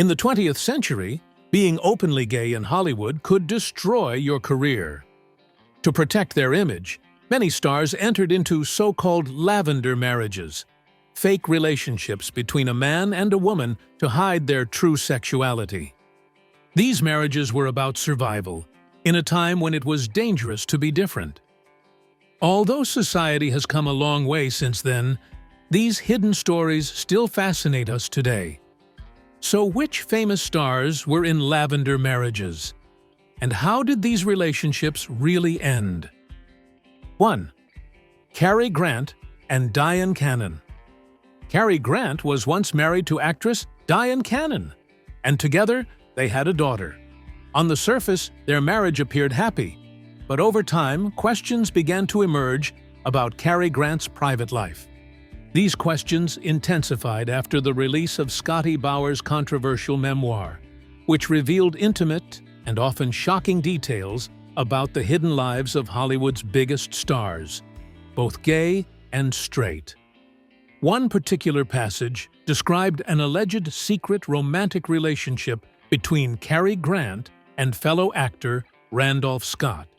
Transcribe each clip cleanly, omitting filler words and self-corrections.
In the 20th century, being openly gay in Hollywood could destroy your career. To protect their image, many stars entered into so-called lavender marriages, fake relationships between a man and a woman to hide their true sexuality. These marriages were about survival, in a time when it was dangerous to be different. Although society has come a long way since then, these hidden stories still fascinate us today. So which famous stars were in lavender marriages? And how did these relationships really end? 1. Cary Grant and Diane Cannon. Cary Grant was once married to actress Diane Cannon, and together they had a daughter. On the surface, their marriage appeared happy, but over time, questions began to emerge about Cary Grant's private life. These questions intensified after the release of Scotty Bowers' controversial memoir, which revealed intimate and often shocking details about the hidden lives of Hollywood's biggest stars, both gay and straight. One particular passage described an alleged secret romantic relationship between Cary Grant and fellow actor Randolph Scott.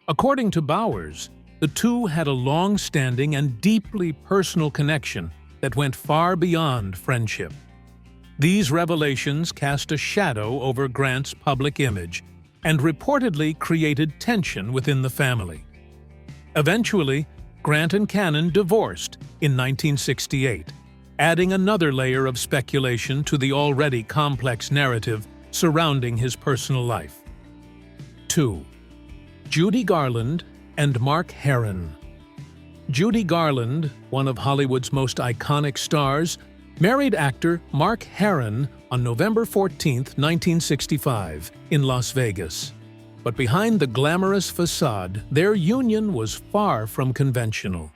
According to Bowers, the two had a long-standing and deeply personal connection that went far beyond friendship. These revelations cast a shadow over Grant's public image and reportedly created tension within the family. Eventually, Grant and Cannon divorced in 1968, adding another layer of speculation to the already complex narrative surrounding his personal life. 2. Judy Garland and Mark Haron. Judy Garland, one of Hollywood's most iconic stars, married actor Mark Haron on November 14, 1965, in Las Vegas. But behind the glamorous facade, their union was far from conventional.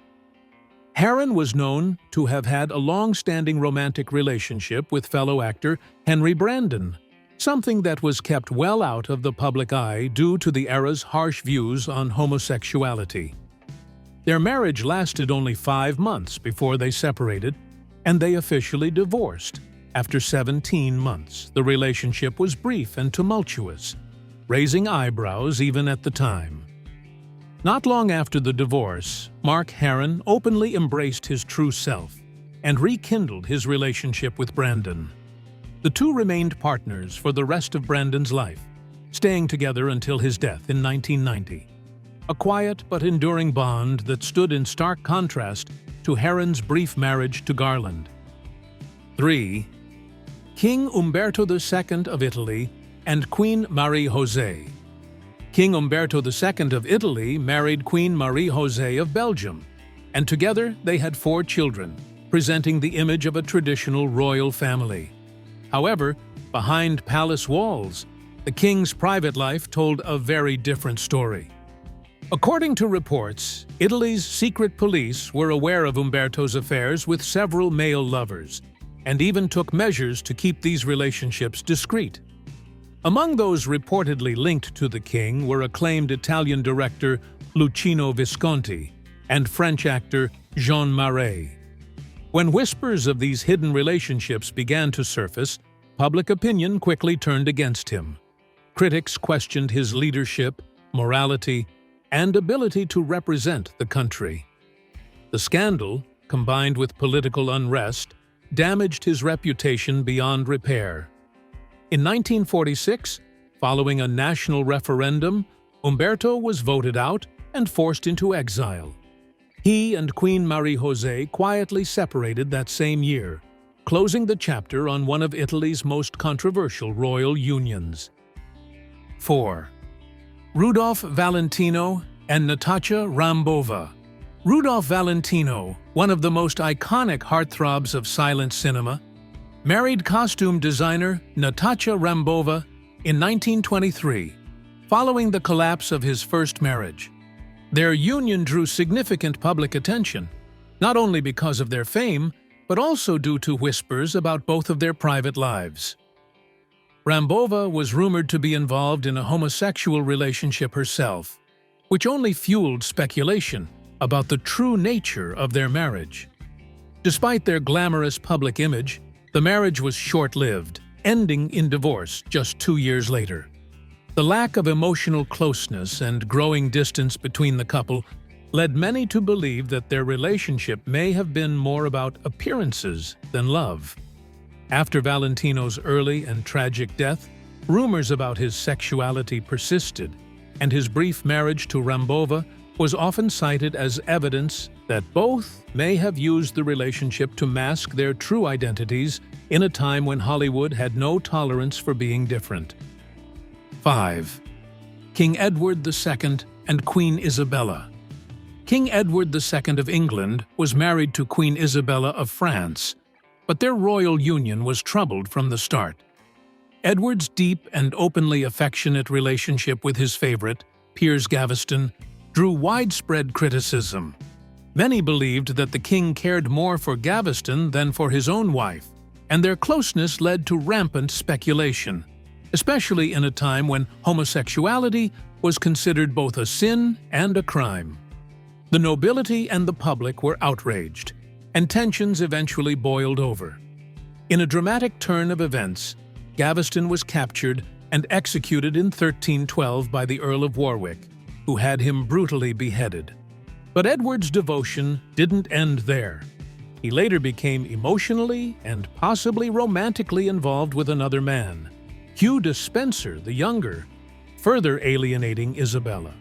Haron was known to have had a long-standing romantic relationship with fellow actor Henry Brandon, something that was kept well out of the public eye due to the era's harsh views on homosexuality. Their marriage lasted only 5 months before they separated, and they officially divorced. After 17 months, the relationship was brief and tumultuous, raising eyebrows even at the time. Not long after the divorce, Mark Haron openly embraced his true self and rekindled his relationship with Brandon. The two remained partners for the rest of Brandon's life, staying together until his death in 1990. A quiet but enduring bond that stood in stark contrast to Haron's brief marriage to Garland. 3. King Ombberto II of Italy and Queen Marie-José. King Ombberto II of Italy married Queen Marie-José of Belgium, and together they had 4 children, presenting the image of a traditional royal family. However, behind palace walls, the king's private life told a very different story. According to reports, Italy's secret police were aware of Ombberto's affairs with several male lovers, and even took measures to keep these relationships discreet. Among those reportedly linked to the king were acclaimed Italian director Luchino Visconti and French actor Jean Marais. When whispers of these hidden relationships began to surface, public opinion quickly turned against him. Critics questioned his leadership, morality, and ability to represent the country. The scandal, combined with political unrest, damaged his reputation beyond repair. In 1946, following a national referendum, Ombberto was voted out and forced into exile. He and Queen Marie-José quietly separated that same year, closing the chapter on one of Italy's most controversial royal unions. 4. Rudolph Valentino and Natasha Ramboa. Rudolph Valentino, one of the most iconic heartthrobs of silent cinema, married costume designer Natasha Ramboa in 1923, following the collapse of his first marriage. Their union drew significant public attention, not only because of their fame, but also due to whispers about both of their private lives. Ramboa was rumored to be involved in a homosexual relationship herself, which only fueled speculation about the true nature of their marriage. Despite their glamorous public image, the marriage was short-lived, ending in divorce just 2 years later. The lack of emotional closeness and growing distance between the couple led many to believe that their relationship may have been more about appearances than love. After Valentino's early and tragic death, rumors about his sexuality persisted, and his brief marriage to Ramboa was often cited as evidence that both may have used the relationship to mask their true identities in a time when Hollywood had no tolerance for being different. 5. King Edward II and Queen Isabella. King Edward II of England was married to Queen Isabella of France, but their royal union was troubled from the start. Edward's deep and openly affectionate relationship with his favorite, Piers Gaveston, drew widespread criticism. Many believed that the king cared more for Gaveston than for his own wife, and their closeness led to rampant speculation, especially in a time when homosexuality was considered both a sin and a crime. The nobility and the public were outraged, and tensions eventually boiled over. In a dramatic turn of events, Gaveston was captured and executed in 1312 by the Earl of Warwick, who had him brutally beheaded. But Edward's devotion didn't end there. He later became emotionally and possibly romantically involved with another man, Hugh Despenser the Younger, further alienating Isabella.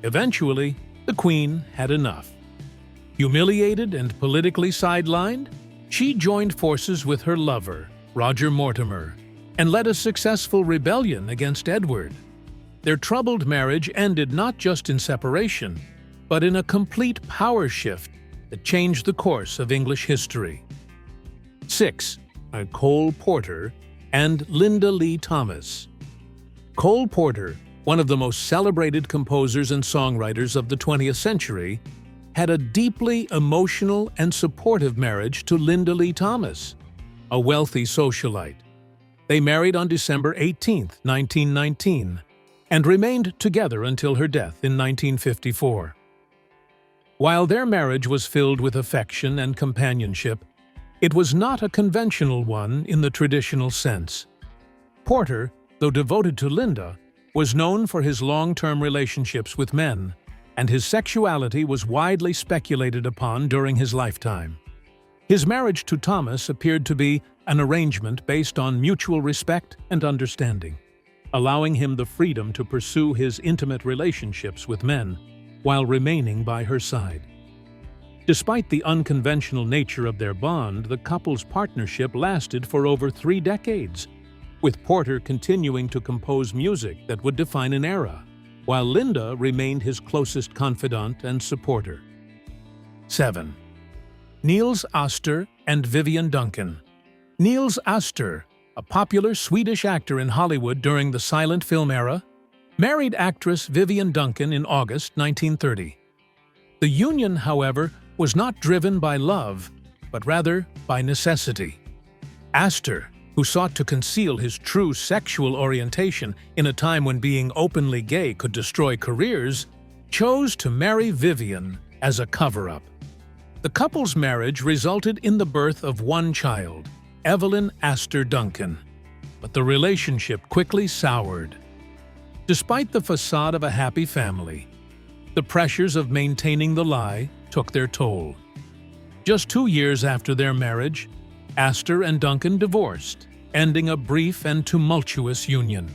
Eventually, the Queen had enough. Humiliated and politically sidelined, she joined forces with her lover, Roger Mortimer, and led a successful rebellion against Edward. Their troubled marriage ended not just in separation, but in a complete power shift that changed the course of English history. 6. Cole Porter and Linda Lee Thomas. Cole Porter, one of the most celebrated composers and songwriters of the 20th century, had a deeply emotional and supportive marriage to Linda Lee Thomas, a wealthy socialite. They married on December 18, 1919, and remained together until her death in 1954. While their marriage was filled with affection and companionship, it was not a conventional one in the traditional sense. Porter, though devoted to Linda, was known for his long-term relationships with men, and his sexuality was widely speculated upon during his lifetime. His marriage to Thomas appeared to be an arrangement based on mutual respect and understanding, allowing him the freedom to pursue his intimate relationships with men while remaining by her side. Despite the unconventional nature of their bond, the couple's partnership lasted for over 3 decades, with Porter continuing to compose music that would define an era, while Linda remained his closest confidant and supporter. 7. Niels Aster and Vivien Duncan. Niels Aster, a popular Swedish actor in Hollywood during the silent film era, married actress Vivien Duncan in August 1930. The union, however, was not driven by love, but rather by necessity. Aster, who sought to conceal his true sexual orientation in a time when being openly gay could destroy careers, chose to marry Vivien as a cover-up. The couple's marriage resulted in the birth of one child, Evelyn Aster Duncan, but the relationship quickly soured. Despite the facade of a happy family, the pressures of maintaining the lie took their toll. Just 2 years after their marriage, Aster and Duncan divorced, ending a brief and tumultuous union.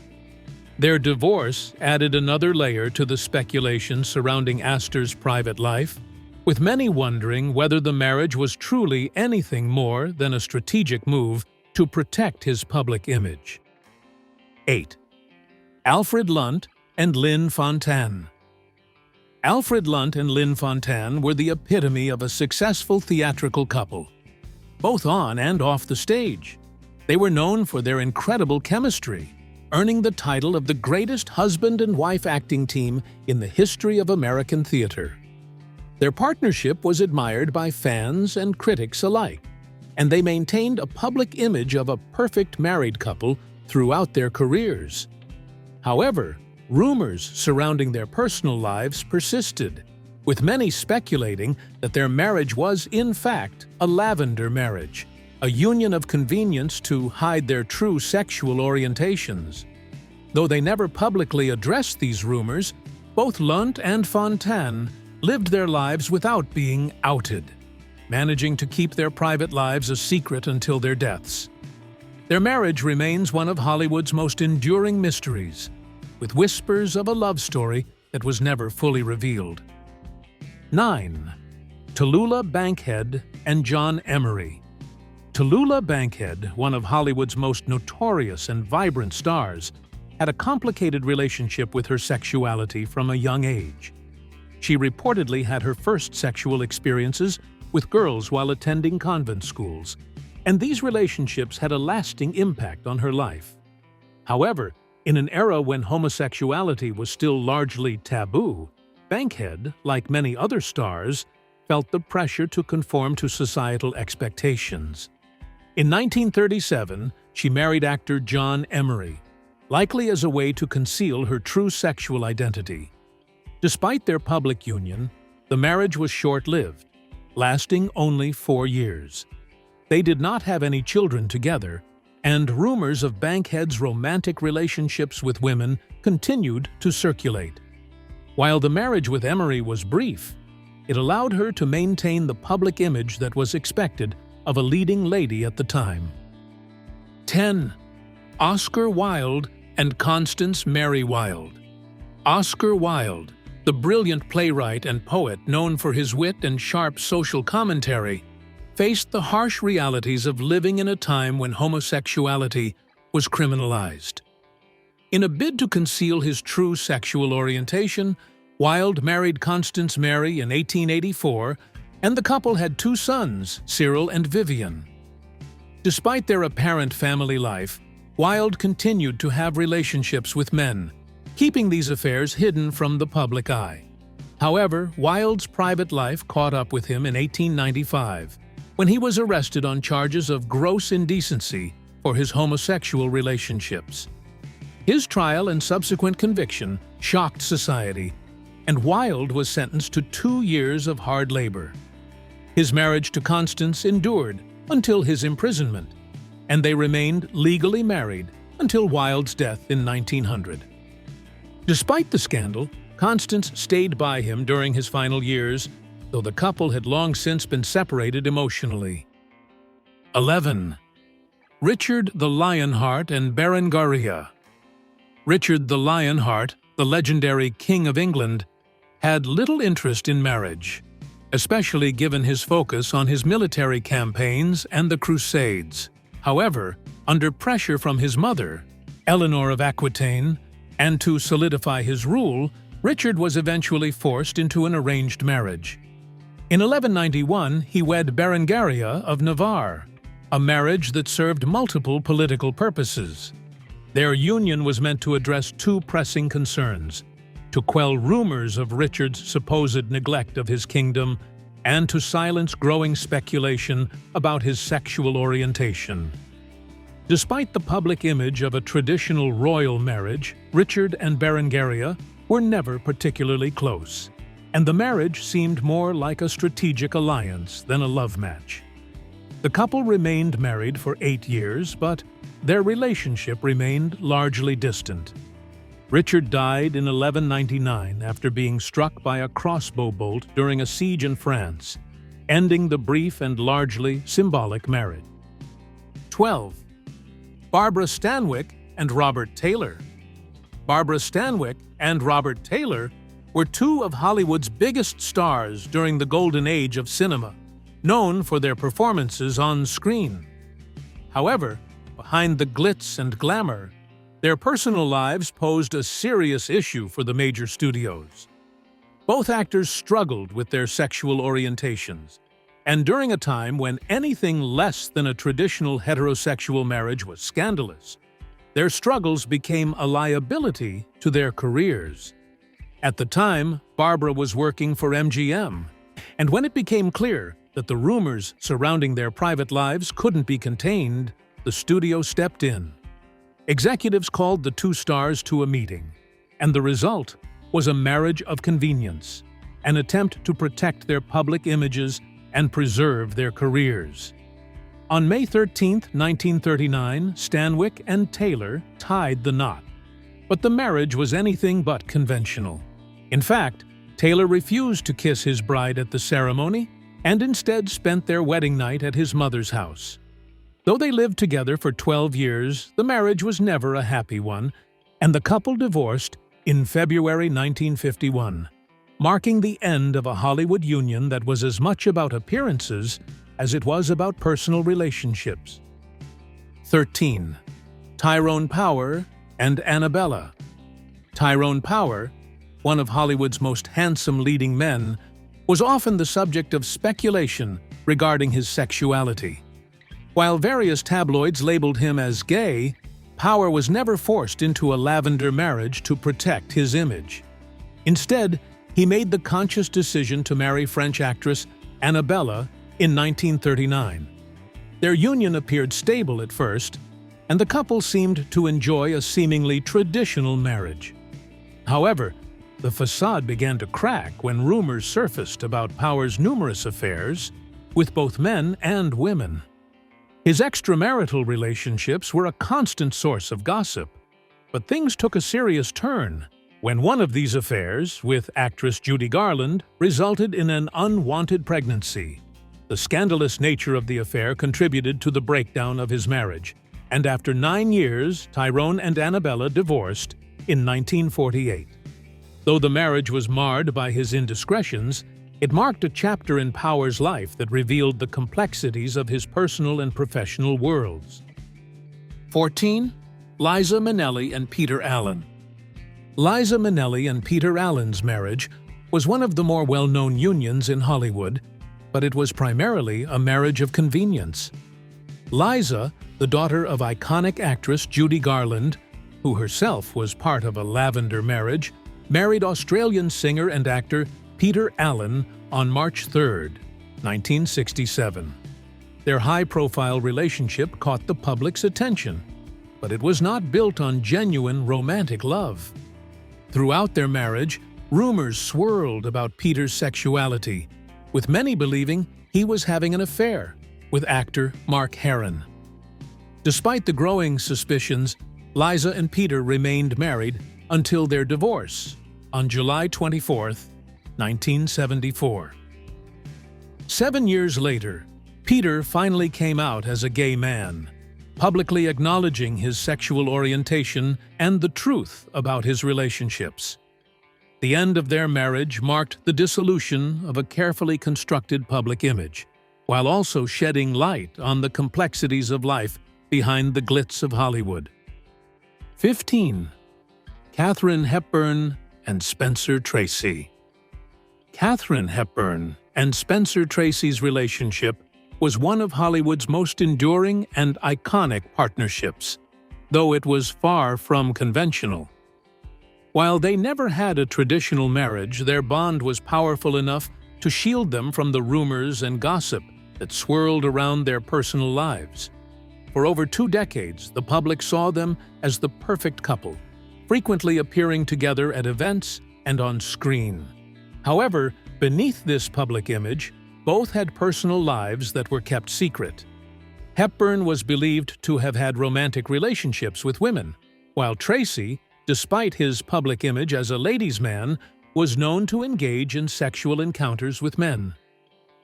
Their divorce added another layer to the speculation surrounding Aster's private life, with many wondering whether the marriage was truly anything more than a strategic move to protect his public image. 8. Alfred Lunt and Lynn Fontan. Alfred Lunt and Lynn Fontan were the epitome of a successful theatrical couple, both on and off the stage. They were known for their incredible chemistry, earning the title of the greatest husband and wife acting team in the history of American theater. Their partnership was admired by fans and critics alike, and they maintained a public image of a perfect married couple throughout their careers. However, rumors surrounding their personal lives persisted, with many speculating that their marriage was, in fact, a lavender marriage, a union of convenience to hide their true sexual orientations. Though they never publicly addressed these rumors, both Lunt and Fontan lived their lives without being outed, managing to keep their private lives a secret until their deaths. Their marriage remains one of Hollywood's most enduring mysteries, with whispers of a love story that was never fully revealed. 9. Tula Bankhead and John Emory. Tula Bankhead, one of Hollywood's most notorious and vibrant stars, had a complicated relationship with her sexuality from a young age. She reportedly had her first sexual experiences with girls while attending convent schools, and these relationships had a lasting impact on her life. However, in an era when homosexuality was still largely taboo, Bankhead, like many other stars, felt the pressure to conform to societal expectations. In 1937, she married actor John Emory, likely as a way to conceal her true sexual identity. Despite their public union, the marriage was short-lived, lasting only 4 years. They did not have any children together, and rumors of Bankhead's romantic relationships with women continued to circulate. While the marriage with Emory was brief, it allowed her to maintain the public image that was expected of a leading lady at the time. 10. Oscar Wilde and Constance Mary Wilde. Oscar Wilde, the brilliant playwright and poet known for his wit and sharp social commentary, faced the harsh realities of living in a time when homosexuality was criminalized. In a bid to conceal his true sexual orientation, Wilde married Constance Mary in 1884, and the couple had 2 sons, Cyril and Vivien. Despite their apparent family life, Wilde continued to have relationships with men, keeping these affairs hidden from the public eye. However, Wilde's private life caught up with him in 1895, when he was arrested on charges of gross indecency for his homosexual relationships. His trial and subsequent conviction shocked society, and Wilde was sentenced to 2 years of hard labor. His marriage to Constance endured until his imprisonment, and they remained legally married until Wilde's death in 1900. Despite the scandal, Constance stayed by him during his final years, though the couple had long since been separated emotionally. 11. Richard the Lionheart and Baron Garia. Richard the Lionheart, the legendary King of England, had little interest in marriage, especially given his focus on his military campaigns and the Crusades. However, under pressure from his mother, Eleanor of Aquitaine, and to solidify his rule, Richard was eventually forced into an arranged marriage. In 1191, he wed Berengaria of Navarre, a marriage that served multiple political purposes. Their union was meant to address 2 pressing concerns: to quell rumors of Richard's supposed neglect of his kingdom, and to silence growing speculation about his sexual orientation. Despite the public image of a traditional royal marriage, Richard and Berengaria were never particularly close, and the marriage seemed more like a strategic alliance than a love match. The couple remained married for 8 years, but their relationship remained largely distant. Richard died in 1199 after being struck by a crossbow bolt during a siege in France, ending the brief and largely symbolic marriage. 12. Barbara Stanwyck and Robert Taylor. Barbara Stanwyck and Robert Taylor were 2 of Hollywood's biggest stars during the golden age of cinema, known for their performances on screen. However, behind the glitz and glamour, their personal lives posed a serious issue for the major studios. Both actors struggled with their sexual orientations, and during a time when anything less than a traditional heterosexual marriage was scandalous, their struggles became a liability to their careers. At the time, Barbara was working for MGM, and when it became clear that the rumors surrounding their private lives couldn't be contained, the studio stepped in. Executives called the 2 stars to a meeting, and the result was a marriage of convenience, an attempt to protect their public images and preserve their careers. On May 13, 1939, Stanwick and Taylor tied the knot. But the marriage was anything but conventional. In fact, Taylor refused to kiss his bride at the ceremony and instead spent their wedding night at his mother's house. Though they lived together for 12 years, the marriage was never a happy one, and the couple divorced in February 1951, marking the end of a Hollywood union that was as much about appearances as it was about personal relationships. 13. Tyrone Power and Annabella. Tyrone Power, one of Hollywood's most handsome leading men, was often the subject of speculation regarding his sexuality. While various tabloids labeled him as gay, Power was never forced into a Lavender marriage to protect his image. Instead, he made the conscious decision to marry French actress Annabella in 1939. Their union appeared stable at first, and the couple seemed to enjoy a seemingly traditional marriage. However, the facade began to crack when rumors surfaced about Power's numerous affairs with both men and women. His extramarital relationships were a constant source of gossip, but things took a serious turn when one of these affairs, with actress Judy Garland, resulted in an unwanted pregnancy. The scandalous nature of the affair contributed to the breakdown of his marriage, and after 9 years, Tyrone and Annabella divorced in 1948. Though the marriage was marred by his indiscretions, it marked a chapter in Power's life that revealed the complexities of his personal and professional worlds. 14. Liza Minnelli and Peter Allen. Liza Minnelli and Peter Allen's marriage was one of the more well-known unions in Hollywood, but it was primarily a marriage of convenience. Liza, the daughter of iconic actress Judy Garland, who herself was part of a Lavender marriage, married Australian singer and actor Peter Allen on March 3, 1967. Their high-profile relationship caught the public's attention, but it was not built on genuine romantic love. Throughout their marriage, rumors swirled about Peter's sexuality, with many believing he was having an affair with actor Mark Haron. Despite the growing suspicions, Liza and Peter remained married until their divorce on July 24, 1974. 7 years later, Peter finally came out as a gay man, publicly acknowledging his sexual orientation and the truth about his relationships. The end of their marriage marked the dissolution of a carefully constructed public image, while also shedding light on the complexities of life behind the glitz of Hollywood. 15. Katharine Hepburn and Spencer Tracy. Katharine Hepburn and Spencer Tracy's relationship was one of Hollywood's most enduring and iconic partnerships, though it was far from conventional. While they never had a traditional marriage, their bond was powerful enough to shield them from the rumors and gossip that swirled around their personal lives. For over 2 decades, the public saw them as the perfect couple, frequently appearing together at events and on screen. However, beneath this public image, both had personal lives that were kept secret. Hepburn was believed to have had romantic relationships with women, while Tracy, despite his public image as a ladies' man, was known to engage in sexual encounters with men.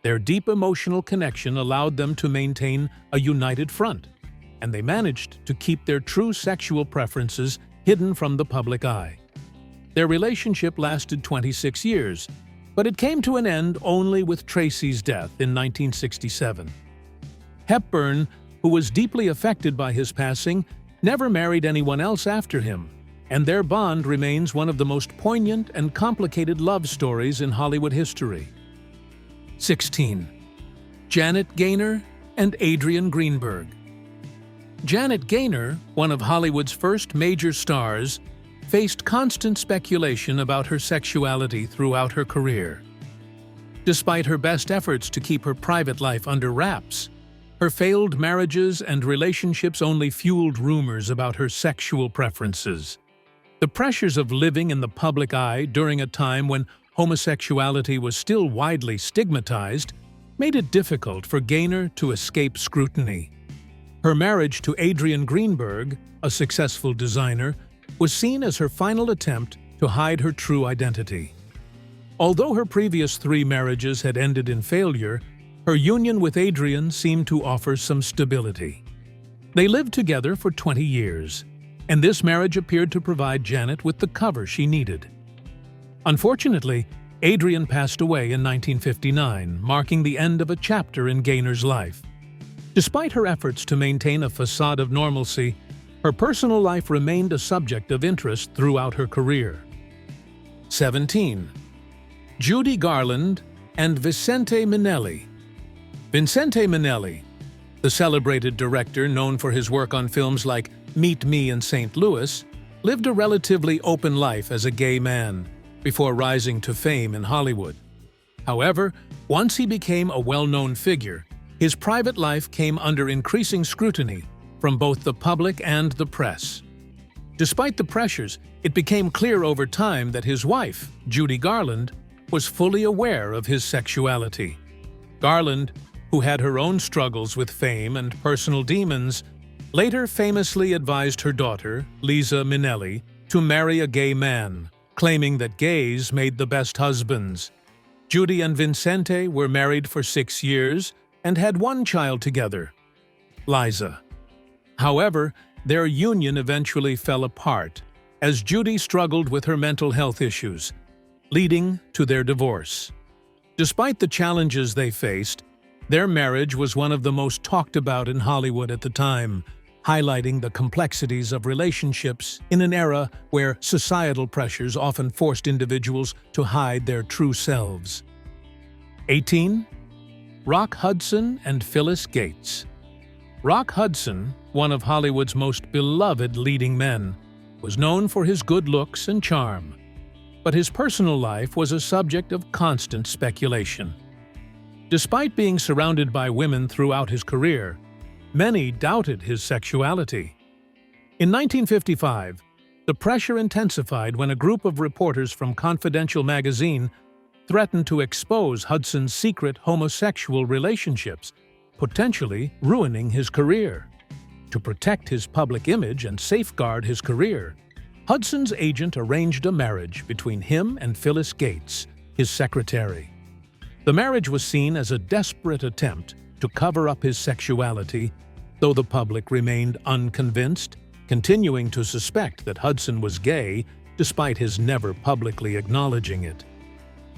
Their deep emotional connection allowed them to maintain a united front, and they managed to keep their true sexual preferences hidden from the public eye. Their relationship lasted 26 years, but it came to an end only with Tracy's death in 1967. Hepburn, who was deeply affected by his passing, never married anyone else after him, and their bond remains one of the most poignant and complicated love stories in Hollywood history. 16. Janet Gaynor and Adrian Greenberg. Janet Gaynor, one of Hollywood's first major stars, faced constant speculation about her sexuality throughout her career. Despite her best efforts to keep her private life under wraps, her failed marriages and relationships only fueled rumors about her sexual preferences. The pressures of living in the public eye during a time when homosexuality was still widely stigmatized made it difficult for Gaynor to escape scrutiny. Her marriage to Adrian Greenberg, a successful designer, was seen as her final attempt to hide her true identity. Although her previous 3 marriages had ended in failure, her union with Adrian seemed to offer some stability. They lived together for 20 years, and this marriage appeared to provide Janet with the cover she needed. Unfortunately, Adrian passed away in 1959, marking the end of a chapter in Gaynor's life. Despite her efforts to maintain a facade of normalcy, her personal life remained a subject of interest throughout her career. 17. Judy Garland and Vicente Minnelli. Vicente Minnelli, the celebrated director known for his work on films like Meet Me in St. Louis, lived a relatively open life as a gay man before rising to fame in Hollywood. However, once he became a well-known figure, his private life came under increasing scrutiny from both the public and the press. Despite the pressures, it became clear over time that his wife, Judy Garland, was fully aware of his sexuality. Garland, who had her own struggles with fame and personal demons, later famously advised her daughter, Liza Minnelli, to marry a gay man, claiming that gays made the best husbands. Judy and Vicente were married for 6 years and had 1 child together, Liza. However, their union eventually fell apart as Judy struggled with her mental health issues, leading to their divorce. Despite the challenges they faced, their marriage was one of the most talked about in Hollywood at the time, highlighting the complexities of relationships in an era where societal pressures often forced individuals to hide their true selves. 18. Rock Hudson and Phyllis Gates. Rock Hudson, one of Hollywood's most beloved leading men, was known for his good looks and charm, but his personal life was a subject of constant speculation. Despite being surrounded by women throughout his career, many doubted his sexuality. In 1955, the pressure intensified when a group of reporters from Confidential magazine threatened to expose Hudson's secret homosexual relationships, potentially ruining his career. To protect his public image and safeguard his career, Hudson's agent arranged a marriage between him and Phyllis Gates, his secretary. The marriage was seen as a desperate attempt to cover up his sexuality, though the public remained unconvinced, continuing to suspect that Hudson was gay despite his never publicly acknowledging it.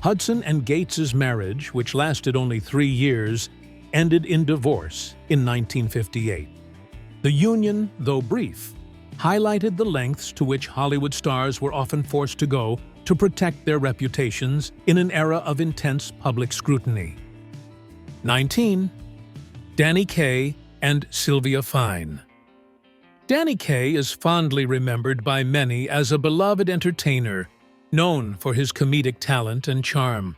Hudson and Gates's marriage, which lasted only 3 years, ended in divorce in 1958. The union, though brief, highlighted the lengths to which Hollywood stars were often forced to go to protect their reputations in an era of intense public scrutiny. 19. Danny Kaye and Sylvia Fine. Danny Kaye is fondly remembered by many as a beloved entertainer, known for his comedic talent and charm.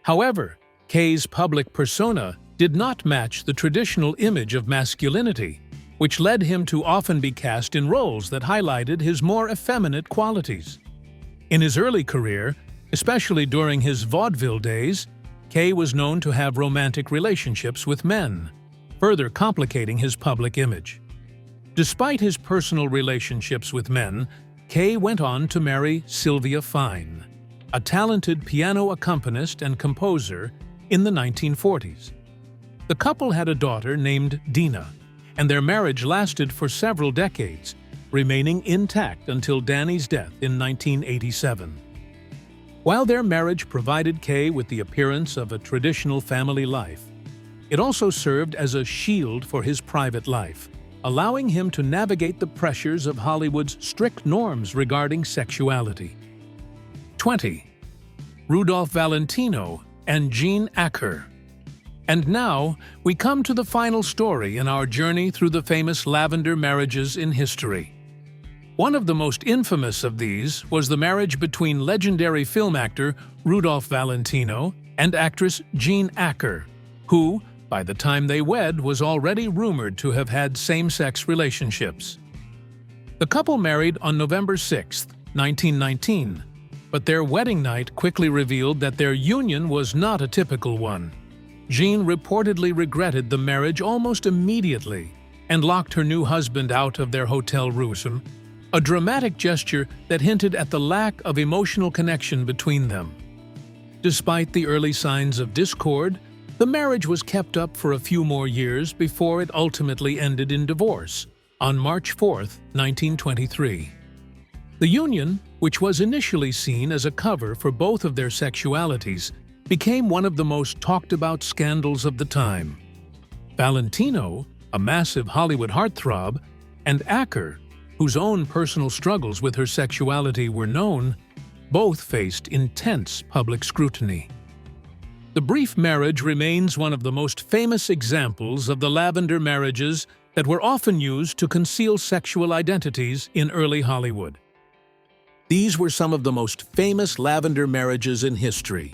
However, Kaye's public persona did not match the traditional image of masculinity, which led him to often be cast in roles that highlighted his more effeminate qualities. In his early career, especially during his vaudeville days, Kaye was known to have romantic relationships with men, further complicating his public image. Despite his personal relationships with men, Kaye went on to marry Sylvia Fine, a talented piano accompanist and composer in the 1940s. The couple had a daughter named Dina, and their marriage lasted for several decades, remaining intact until Danny's death in 1987. While their marriage provided Kaye with the appearance of a traditional family life, it also served as a shield for his private life, allowing him to navigate the pressures of Hollywood's strict norms regarding sexuality. 20. Rudolph Valentino and Jean Acker. And now, we come to the final story in our journey through the famous Lavender marriages in history. One of the most infamous of these was the marriage between legendary film actor Rudolph Valentino and actress Jean Acker, who, by the time they wed, was already rumored to have had same-sex relationships. The couple married on November 6, 1919, but their wedding night quickly revealed that their union was not a typical one. Jean reportedly regretted the marriage almost immediately and locked her new husband out of their hotel room, a dramatic gesture that hinted at the lack of emotional connection between them. Despite the early signs of discord, the marriage was kept up for a few more years before it ultimately ended in divorce on March 4, 1923. The union, which was initially seen as a cover for both of their sexualities, became one of the most talked-about scandals of the time. Valentino, a massive Hollywood heartthrob, and Aster, whose own personal struggles with her sexuality were known, both faced intense public scrutiny. The brief marriage remains one of the most famous examples of the Lavender marriages that were often used to conceal sexual identities in early Hollywood. These were some of the most famous Lavender marriages in history.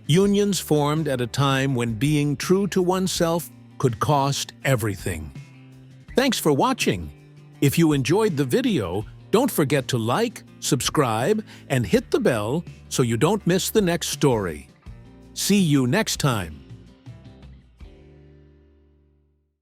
Unions formed at a time when being true to oneself could cost everything. Thanks for watching. If you enjoyed the video, don't forget to like, subscribe, and hit the bell so you don't miss the next story. See you next time.